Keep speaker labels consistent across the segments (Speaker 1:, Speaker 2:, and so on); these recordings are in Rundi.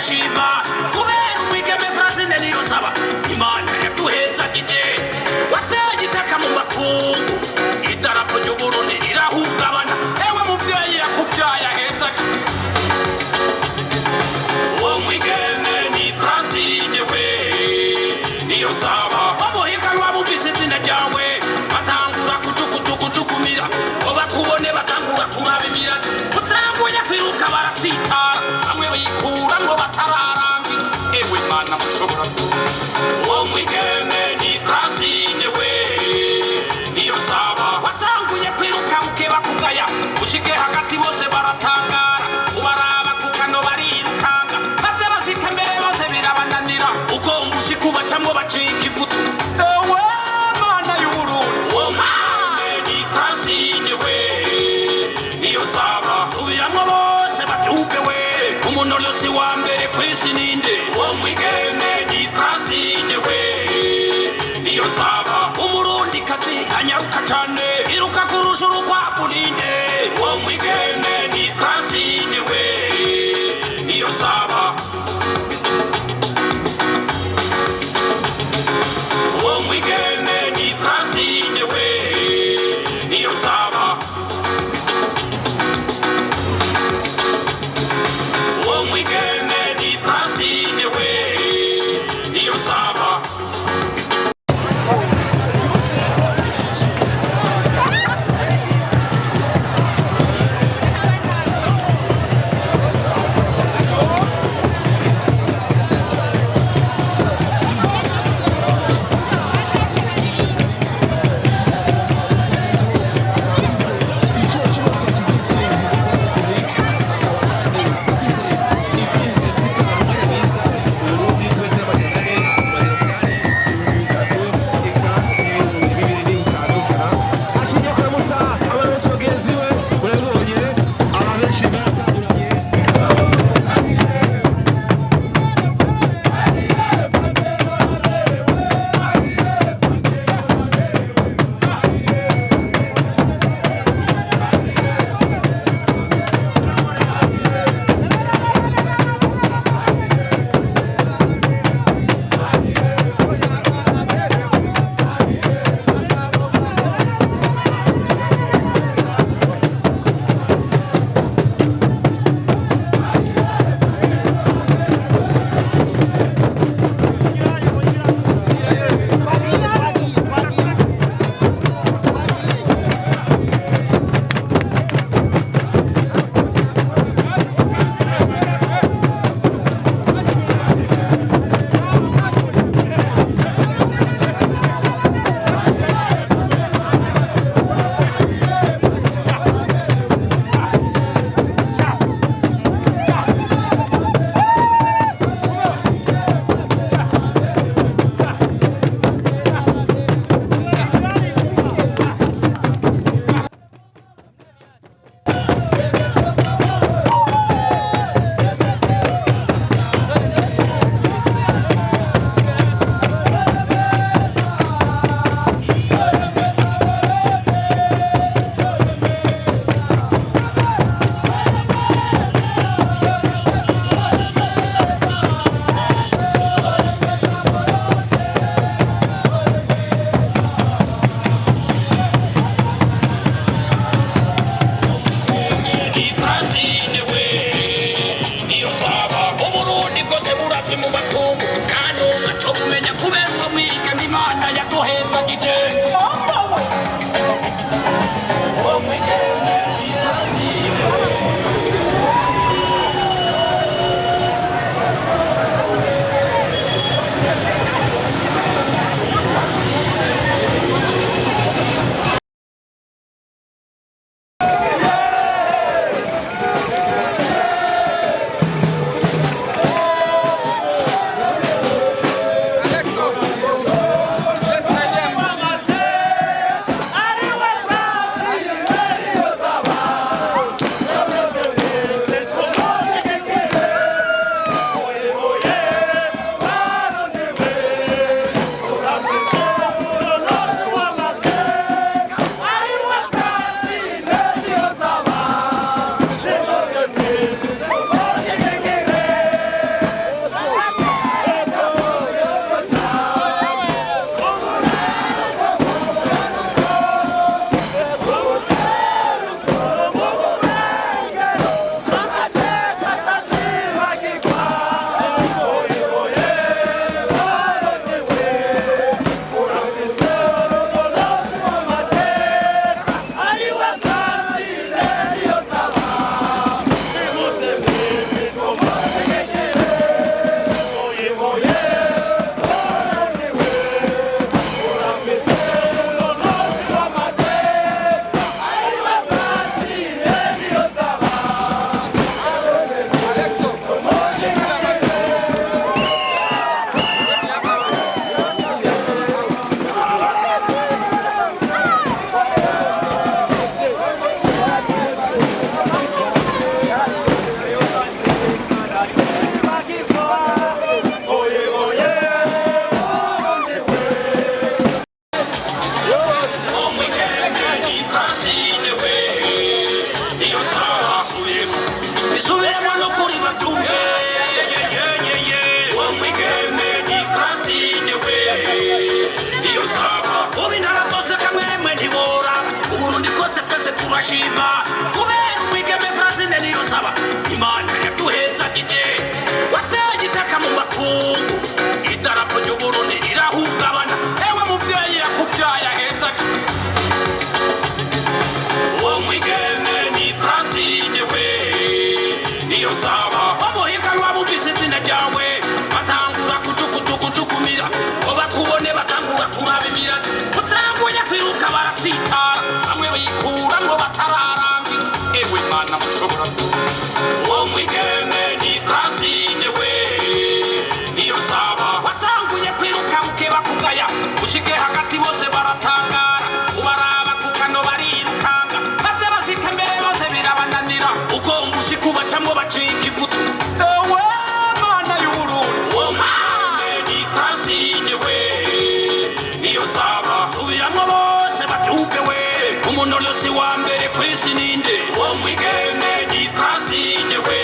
Speaker 1: turashima kubera umwigeme Francine Niyonsaba Imana yaduhezagije waseye itaka mu makungu idarapo ry'Uburundi rirahungabana ewe muvyeyi yakuvyaye ahezagije uwo mwigeme ni Francine we Niyonsaba bamuhiganwa bumvise izina ryawe batangura kujugujugujukumira ngo bakubone batangura kuraba imirati utanguye kwiruka baratsita bamwe bayikuramwo batararangiza ewe Mana mushobora uwo mwigeme ni Francine we Niyonsaba watanguye kwiruka bukeba kugaya ushike hagati bose baratangara ubaraba kukano barirukanga maze bashika mbere bose birabananira ugomba ushika ubacamwo bacika ivutu ewe Mana y'Uburundi uwo mwigeme ni Francine we Niyonsaba subiramwo bose babyumve we umunolotsi wa mbere kw'isi ninde uwo mwigeme ni Francine we Niyonsaba umurundikazi anyaruka cane iruka kurusha urukwavu ninde uwo mwigeme ni Francine we Niyonsaba uwo mwigeme ni Francine we Niyonsaba uwo mwigeme ni Francine we Niyonsaba turashima kubera umwigeme Francine Niyonsaba Imana yaduhezagije waseye itaka mu makungu idarapo ry'Uburundi rirahungabana ewe muvyeyi yakuvyaye ahezagije uwo mwigeme ni Francine we Niyonsaba bamuhiganwa bumvise izina ryawe batangura kujugujugujukumira ngo bakubone batangura kuraba imirage utanguye kwiruka baratsitara bamwe bikuramwo batararangiza ewe Mana mushobora uwo mwigeme ni Francine we Niyonsaba watanguye kwiruka bukeba kugaya ushike hagati bose baratangara ubaraba kukano barirukanga maze bashika mbere bose birabananira ugomba ushika ubacamwo bacika ivutu ewe Mana y'Uburundi uwo mwigeme ni Francine we Niyonsaba subiramwo bose babyumve we umunonotsi wa mbere kw'isi ninde uwo mwigeme ni Francine we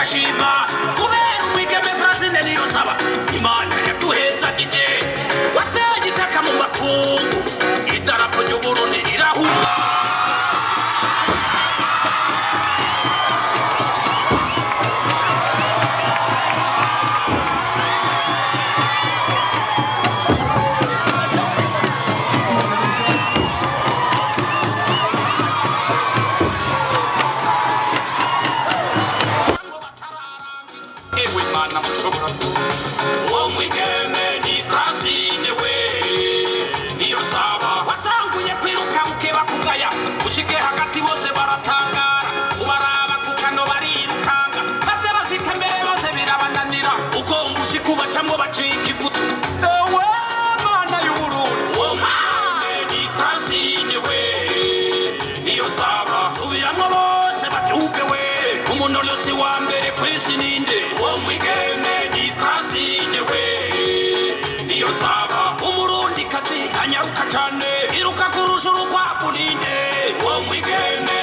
Speaker 1: tugashima kubera umwigeme Francine Niyonsaba Imana yaduhezagije waseye igitaka mu makungu idarapo ry'Uburundi rirahura ushike hagati bose baratangara ubaraba kukano barirukanga maze bashika mbere bose birabananira uko ngushika ubacamwo bacika ivutu ewe mana y'Uburundi uwo mwene ni Francine we Niyonsaba subiramwo bose baduge we umunolotsi wa mbere kw'isi ninde uwo mwigeme ni Francine we Niyonsaba Umurundikazi anyaruka cane iruka kurusha urukwavu ninde uwo mwigeme